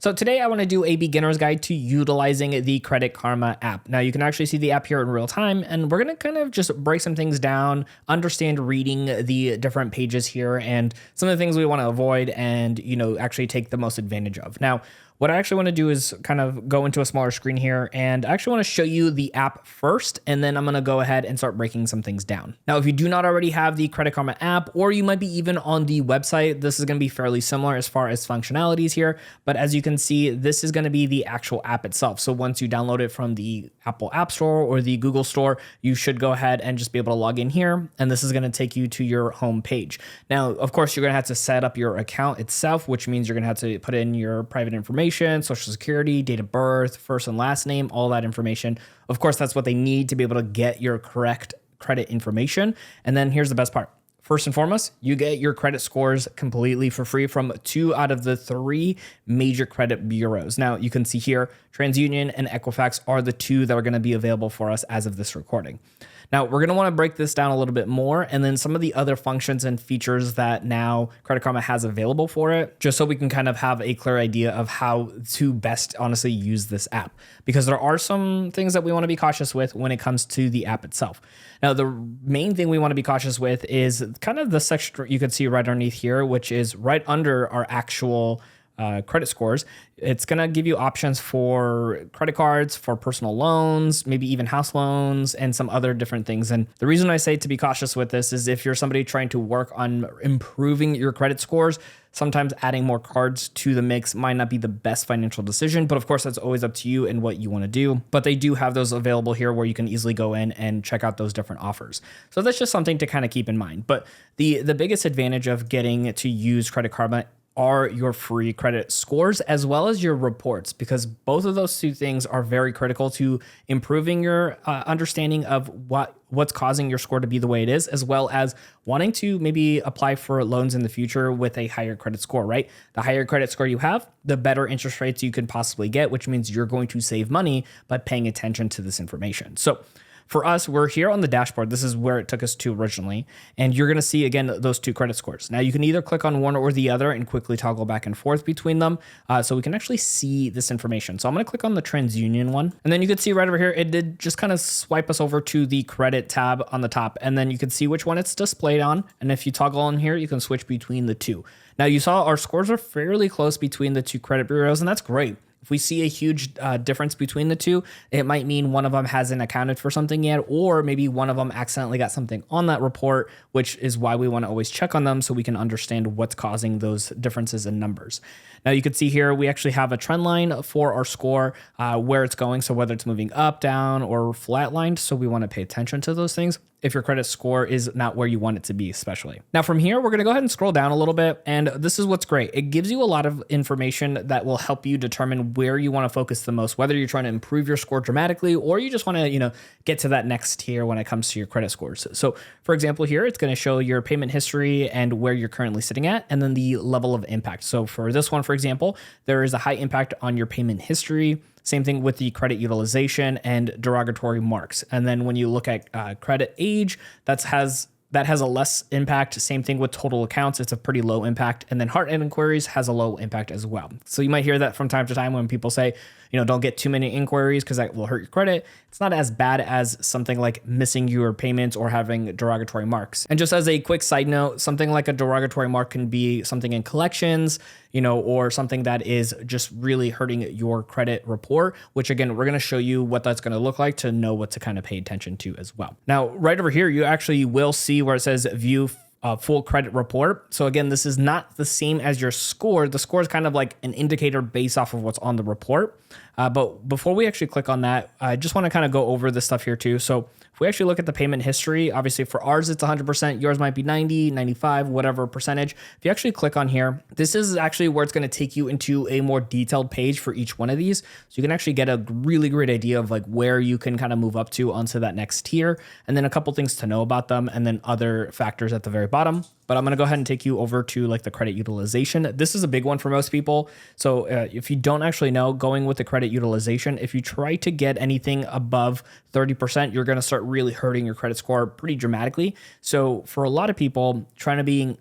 So today I want to do a beginner's guide to utilizing the Credit Karma app. Now you can actually see the app here in real time, and we're going to kind of just break some things down, understand reading the different pages here and some of the things we want to avoid and, actually take the most advantage of. Now, what I actually want to do is kind of go into a smaller screen here, and I actually want to show you the app first, and then I'm going to go ahead and start breaking some things down. Now, if you do not already have the Credit Karma app, or you might be even on the website, this is going to be fairly similar as far as functionalities here. But as you can see, this is going to be the actual app itself. So once you download it from the Apple App Store or the Google Store, you should go ahead and just be able to log in here, and this is going to take you to your home page. Now, of course, you're going to have to set up your account itself, which means you're going to have to put in your private information, social security, date of birth, first and last name, all that information. Of course, that's what they need to be able to get your correct credit information. And then here's the best part. First and foremost, you get your credit scores completely for free from 2 out of the 3 major credit bureaus. Now, you can see here, TransUnion and Equifax are the 2 that are going to be available for us as of this recording. Now, we're going to want to break this down a little bit more, and then some of the other functions and features that now Credit Karma has available for it, just so we can kind of have a clear idea of how to best honestly use this app. Because there are some things that we want to be cautious with when it comes to the app itself. Now, the main thing we want to be cautious with is kind of the section you can see right underneath here, which is right under our actual credit scores. It's going to give you options for credit cards, for personal loans, maybe even house loans, and some other different things. And the reason I say to be cautious with this is if you're somebody trying to work on improving your credit scores, sometimes adding more cards to the mix might not be the best financial decision. But of course, that's always up to you and what you want to do. But they do have those available here where you can easily go in and check out those different offers. So that's just something to kind of keep in mind. But the biggest advantage of getting to use Credit Karma are your free credit scores as well as your reports, because both of those 2 things are very critical to improving your understanding of what's causing your score to be the way it is, as well as wanting to maybe apply for loans in the future with a higher credit score, right? The higher credit score you have, the better interest rates you can possibly get, which means you're going to save money by paying attention to this information. So for us, we're here on the dashboard. This is where it took us to originally. And you're going to see, again, those 2 credit scores. Now, you can either click on one or the other and quickly toggle back and forth between them so we can actually see this information. So I'm going to click on the TransUnion one. And then you can see right over here, it did just kind of swipe us over to the credit tab on the top. And then you can see which one it's displayed on. And if you toggle on here, you can switch between the 2. Now, you saw our scores are fairly close between the 2 credit bureaus, and that's great. If we see a huge difference between the 2, it might mean one of them hasn't accounted for something yet, or maybe one of them accidentally got something on that report, which is why we want to always check on them so we can understand what's causing those differences in numbers. Now, you can see here, we actually have a trend line for our score, where it's going. So whether it's moving up, down, or flatlined. So we want to pay attention to those things if your credit score is not where you want it to be, especially. Now from here, we're going to go ahead and scroll down a little bit. And this is what's great. It gives you a lot of information that will help you determine where you want to focus the most, whether you're trying to improve your score dramatically, or you just want to, get to that next tier when it comes to your credit scores. So for example, here, it's going to show your payment history and where you're currently sitting at, and then the level of impact. So for this one, for example, there is a high impact on your payment history. Same thing with the credit utilization and derogatory marks. And then when you look at credit age, that has a less impact. Same thing with total accounts. It's a pretty low impact. And then heart inquiries has a low impact as well. So you might hear that from time to time when people say, don't get too many inquiries because that will hurt your credit. It's not as bad as something like missing your payments or having derogatory marks. And just as a quick side note, something like a derogatory mark can be something in collections, or something that is just really hurting your credit report, which again, we're going to show you what that's going to look like to know what to kind of pay attention to as well. Now, right over here, you actually will see where it says view full credit report. So again, this is not the same as your score. The score is kind of like an indicator based off of what's on the report. But before we actually click on that, I just want to kind of go over this stuff here too. So if we actually look at the payment history, obviously for ours, it's 100%. Yours might be 90, 95, whatever percentage. If you actually click on here, this is actually where it's going to take you into a more detailed page for each one of these. So you can actually get a really great idea of like where you can kind of move up to onto that next tier. And then a couple things to know about them, and then other factors at the very bottom. but I'm going to go ahead and take you over to like the credit utilization. This is a big one for most people. So if you don't actually know, going with the credit utilization, if you try to get anything above 30%, you're going to start really hurting your credit score pretty dramatically. So for a lot of people, try to be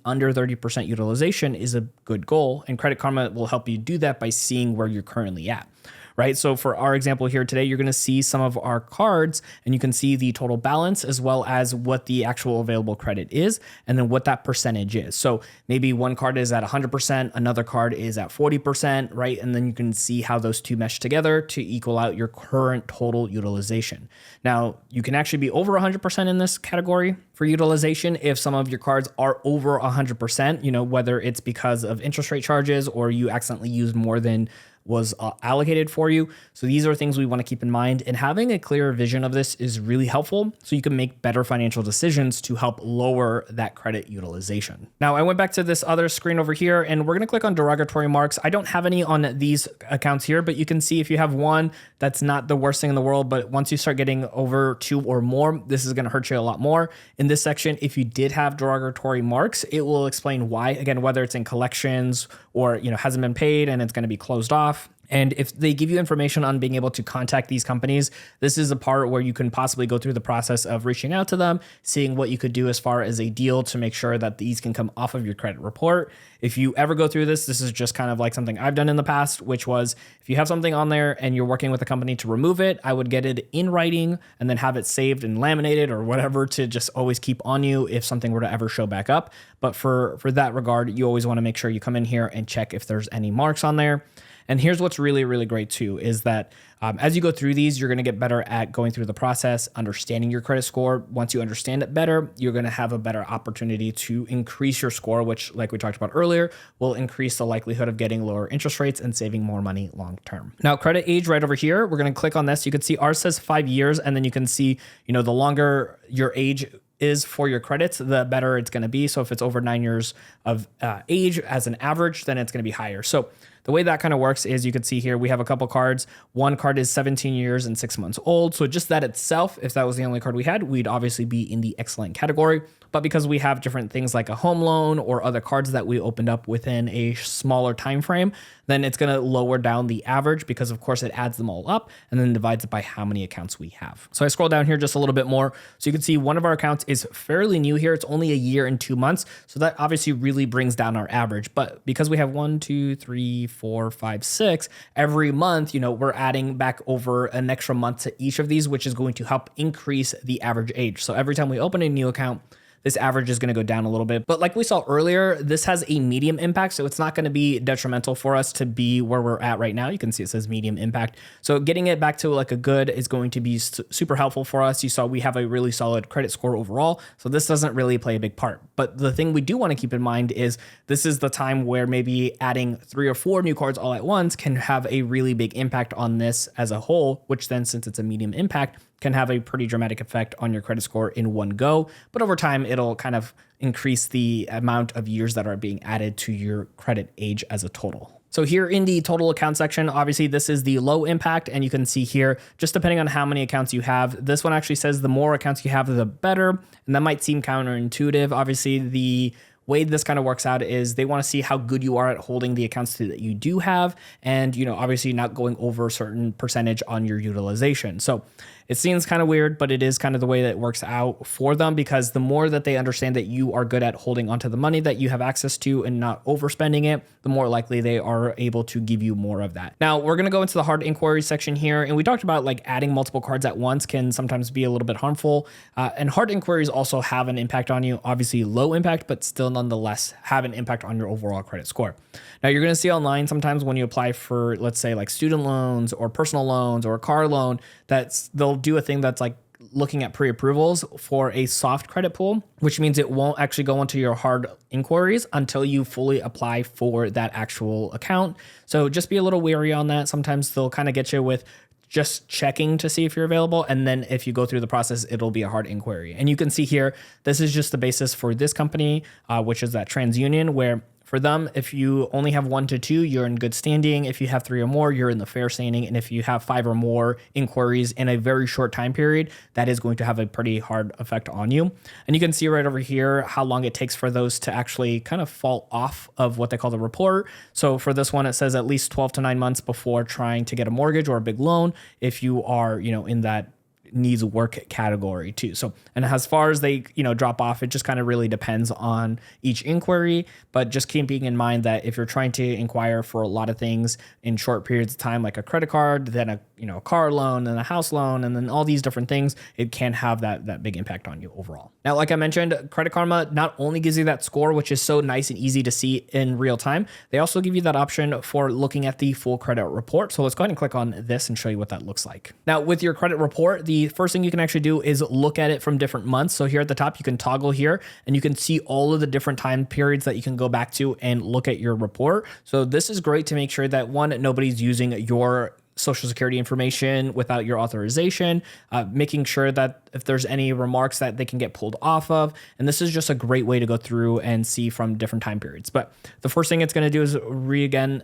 under 30% utilization is a good goal, and Credit Karma will help you do that by seeing where you're currently at. Right. So for our example here today, you're going to see some of our cards and you can see the total balance as well as what the actual available credit is and then what that percentage is. So maybe one card is at 100%, another card is at 40%, right? And then you can see how those two mesh together to equal out your current total utilization. Now, you can actually be over 100% in this category for utilization if some of your cards are over 100%, whether it's because of interest rate charges or you accidentally used more than was allocated for you. So these are things we want to keep in mind, and having a clearer vision of this is really helpful so you can make better financial decisions to help lower that credit utilization. Now I went back to this other screen over here and we're going to click on derogatory marks. I don't have any on these accounts here, but you can see if you have one, that's not the worst thing in the world, but once you start getting over 2 or more, this is going to hurt you a lot more. In this section, if you did have derogatory marks, it will explain why, again, whether it's in collections or hasn't been paid and it's going to be closed off. And if they give you information on being able to contact these companies, this is a part where you can possibly go through the process of reaching out to them, seeing what you could do as far as a deal to make sure that these can come off of your credit report. If you ever go through this is just kind of like something I've done in the past, which was if you have something on there and you're working with a company to remove it, I would get it in writing and then have it saved and laminated or whatever to just always keep on you if something were to ever show back up. But for that regard, you always want to make sure you come in here and check if there's any marks on there. And here's what's really, really great too, is that as you go through these, you're going to get better at going through the process, understanding your credit score. Once you understand it better, you're going to have a better opportunity to increase your score, which, like we talked about earlier, will increase the likelihood of getting lower interest rates and saving more money long term. Now, credit age right over here, we're going to click on this. You can see ours says 5 years, and then you can see, the longer your age is for your credits, the better it's going to be. So if it's over 9 years of age as an average, then it's going to be higher. So the way that kind of works is you can see here, we have a couple cards. One card is 17 years and 6 months old. So just that itself, if that was the only card we had, we'd obviously be in the excellent category. But because we have different things like a home loan or other cards that we opened up within a smaller time frame, then it's going to lower down the average because of course it adds them all up and then divides it by how many accounts we have. So I scroll down here just a little bit more. So you can see one of our accounts is fairly new here. It's only a year and 2 months. So that obviously really brings down our average. But because we have 1, 2, 3, 4, 5, 6 every month, we're adding back over an extra month to each of these, which is going to help increase the average age. So every time we open a new account, this average is going to go down a little bit. But like we saw earlier, this has a medium impact. So it's not going to be detrimental for us to be where we're at right now. You can see it says medium impact. So getting it back to like a good is going to be super helpful for us. You saw we have a really solid credit score overall. So this doesn't really play a big part. But the thing we do want to keep in mind is this is the time where maybe adding 3 or 4 new cards all at once can have a really big impact on this as a whole, which then, since it's a medium impact, can have a pretty dramatic effect on your credit score in one go. But over time, it'll kind of increase the amount of years that are being added to your credit age as a total. So here in the total account section, obviously this is the low impact, and you can see here, just depending on how many accounts you have, this one actually says the more accounts you have, the better. And that might seem counterintuitive. Obviously, the way this kind of works out is they want to see how good you are at holding the accounts that you do have, and obviously not going over a certain percentage on your utilization. So it seems kind of weird, but it is kind of the way that it works out for them, because the more that they understand that you are good at holding onto the money that you have access to and not overspending it, the more likely they are able to give you more of that. Now we're going to go into the hard inquiry section here, and we talked about like adding multiple cards at once can sometimes be a little bit harmful, and hard inquiries also have an impact on you. Obviously low impact, but still nonetheless have an impact on your overall credit score. Now you're going to see online sometimes when you apply for, let's say, like student loans or personal loans or a car loan, they'll do a thing that's like looking at pre-approvals for a soft credit pool, which means it won't actually go into your hard inquiries until you fully apply for that actual account. So just be a little wary on that. Sometimes they'll kind of get you with just checking to see if you're available. And then if you go through the process, it'll be a hard inquiry. And you can see here, this is just the basis for this company, which is that TransUnion, where For them, if you only have 1 to 2, you're in good standing. If you have 3 or more, you're in the fair standing. And if you have 5 or more inquiries in a very short time period, that is going to have a pretty hard effect on you. And you can see right over here how long it takes for those to actually kind of fall off of what they call the report. So for this one, it says at least 12 to 9 months before trying to get a mortgage or a big loan if you are, in that needs work category too. So, and as far as they, drop off, it just kind of really depends on each inquiry, but just keeping in mind that if you're trying to inquire for a lot of things in short periods of time, like a credit card, then a car loan and a house loan, and then all these different things, it can have that big impact on you overall. Now, like I mentioned, Credit Karma not only gives you that score, which is so nice and easy to see in real time, they also give you that option for looking at the full credit report. So let's go ahead and click on this and show you what that looks like. Now, with your credit report, the first thing you can actually do is look at it from different months. So here at the top, you can toggle here and you can see all of the different time periods that you can go back to and look at your report. So this is great to make sure that one, nobody's using your Social Security information without your authorization, making sure that if there's any remarks that they can get pulled off of. And this is just a great way to go through and see from different time periods. But the first thing it's going to do is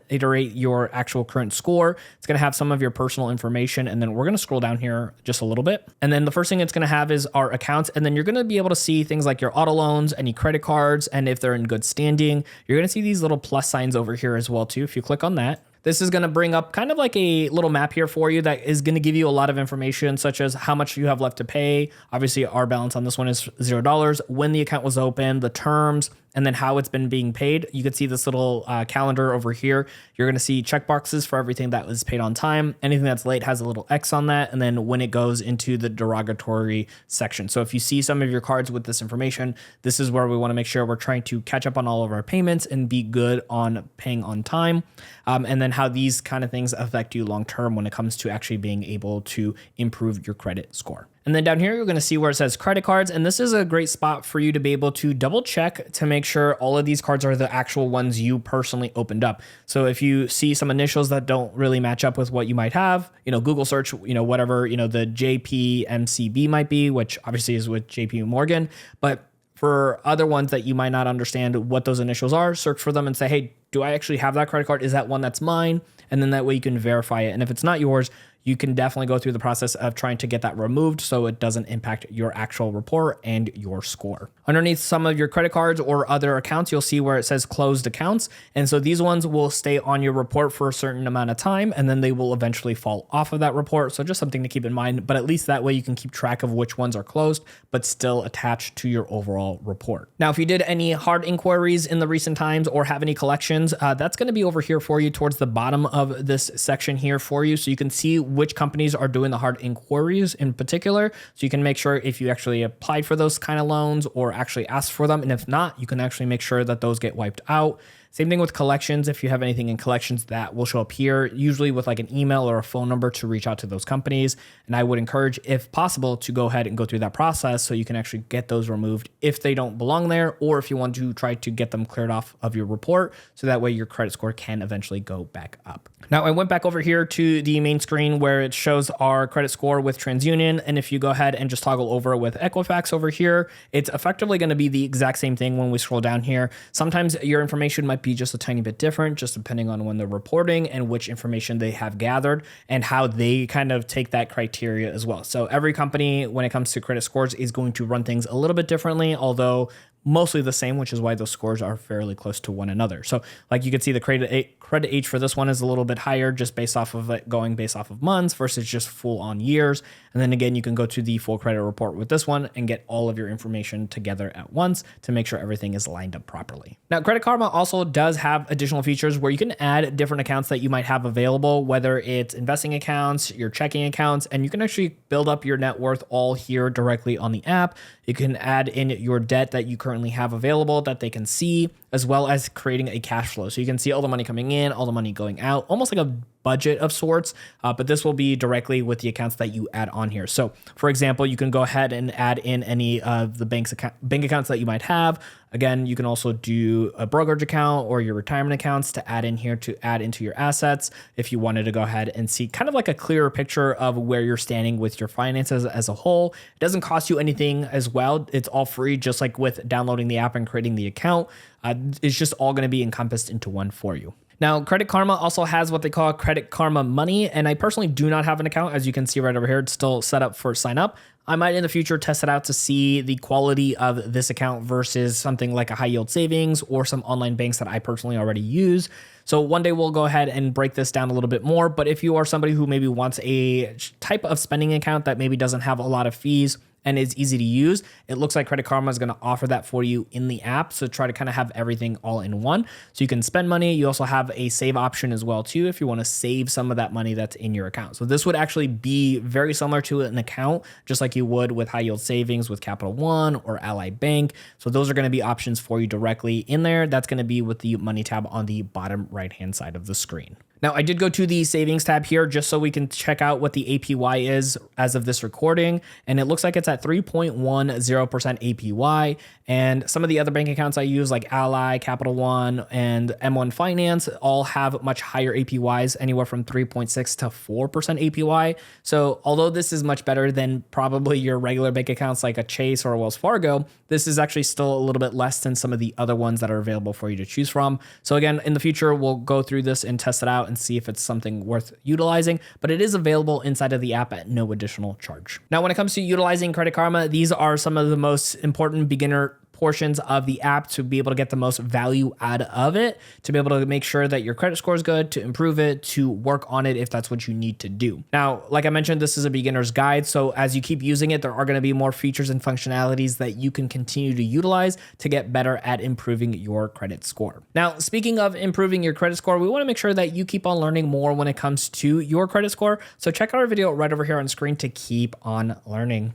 iterate your actual current score. It's going to have some of your personal information. And then we're going to scroll down here just a little bit. And then the first thing it's going to have is our accounts. And then you're going to be able to see things like your auto loans, any credit cards, and if they're in good standing. You're going to see these little plus signs over here as well too. If you click on that, this is going to bring up kind of like a little map here for you that is going to give you a lot of information, such as how much you have left to pay. Obviously, our balance on this one is $0, when the account was open, the terms, and then how it's been being paid. You can see this little calendar over here. You're going to see check boxes for everything that was paid on time. Anything that's late has a little X on that. And then when it goes into the derogatory section. So if you see some of your cards with this information, this is where we want to make sure we're trying to catch up on all of our payments and be good on paying on time. And then how these kind of things affect you long term when it comes to actually being able to improve your credit score. And then down here, you're going to see where it says credit cards. And this is a great spot for you to be able to double check to make sure all of these cards are the actual ones you personally opened up. So if you see some initials that don't really match up with what you might have, Google search, whatever, the JPMCB might be, which obviously is with JP Morgan. But for other ones that you might not understand what those initials are, search for them and say, hey, do I actually have that credit card? Is that one that's mine? And then that way you can verify it. And if it's not yours, you can definitely go through the process of trying to get that removed so it doesn't impact your actual report and your score. Underneath some of your credit cards or other accounts, you'll see where it says closed accounts. And so these ones will stay on your report for a certain amount of time, and then they will eventually fall off of that report. So just something to keep in mind, but at least that way you can keep track of which ones are closed, but still attached to your overall report. Now, if you did any hard inquiries in the recent times or have any collections, that's going to be over here for you towards the bottom of this section here for you. So you can see which companies are doing the hard inquiries in particular. So you can make sure if you actually applied for those kind of loans or actually asked for them. And if not, you can actually make sure that those get wiped out. Same thing with collections. If you have anything in collections, that will show up here, usually with like an email or a phone number to reach out to those companies. And I would encourage, if possible, to go ahead and go through that process so you can actually get those removed if they don't belong there, or if you want to try to get them cleared off of your report. So that way your credit score can eventually go back up. Now, I went back over here to the main screen where it shows our credit score with TransUnion. And if you go ahead and just toggle over with Equifax over here, it's effectively going to be the exact same thing when we scroll down here. Sometimes your information might be just a tiny bit different, just depending on when they're reporting and which information they have gathered and how they kind of take that criteria as well. So every company, when it comes to credit scores, is going to run things a little bit differently, although mostly the same, which is why those scores are fairly close to one another. So like you can see the credit age for this one is a little bit higher just based off of it going based off of months versus just full on years. And then again, you can go to the full credit report with this one and get all of your information together at once to make sure everything is lined up properly. Now, Credit Karma also does have additional features where you can add different accounts that you might have available, whether it's investing accounts, your checking accounts, and you can actually build up your net worth all here directly on the app. You can add in your debt that you currently have available that they can see, as well as creating a cash flow. So you can see all the money coming in, all the money going out, almost like a budget of sorts, but this will be directly with the accounts that you add on here. So for example, you can go ahead and add in any of the bank accounts that you might have, Again, you can also do a brokerage account or your retirement accounts to add in here to add into your assets if you wanted to go ahead and see kind of like a clearer picture of where you're standing with your finances as a whole. It doesn't cost you anything as well. It's all free, just like with downloading the app and creating the account. It's just all going to be encompassed into one for you. Now, Credit Karma also has what they call Credit Karma Money, and I personally do not have an account. As you can see right over here, it's still set up for sign up. I might in the future test it out to see the quality of this account versus something like a high yield savings or some online banks that I personally already use. So one day we'll go ahead and break this down a little bit more. But if you are somebody who maybe wants a type of spending account that maybe doesn't have a lot of fees and is easy to use, it looks like Credit Karma is going to offer that for you in the app. So try to kind of have everything all in one. So you can spend money. You also have a save option as well too, if you want to save some of that money that's in your account. So this would actually be very similar to an account, just like you would with high yield savings with Capital One or Ally Bank. So those are going to be options for you directly in there. That's going to be with the money tab on the bottom right-hand side of the screen. Now, I did go to the savings tab here just so we can check out what the APY is as of this recording. And it looks like it's at 3.10% APY. And some of the other bank accounts I use like Ally, Capital One, and M1 Finance all have much higher APYs, anywhere from 3.6 to 4% APY. So although this is much better than probably your regular bank accounts like a Chase or a Wells Fargo, this is actually still a little bit less than some of the other ones that are available for you to choose from. So again, in the future, we'll go through this and test it out and see if it's something worth utilizing, but it is available inside of the app at no additional charge. Now, when it comes to utilizing Credit Karma, these are some of the most important beginner portions of the app to be able to get the most value out of it, to be able to make sure that your credit score is good, to improve it, to work on it if that's what you need to do. Now, like I mentioned, this is a beginner's guide. So as you keep using it, there are going to be more features and functionalities that you can continue to utilize to get better at improving your credit score. Now, speaking of improving your credit score, we want to make sure that you keep on learning more when it comes to your credit score. So check out our video right over here on screen to keep on learning.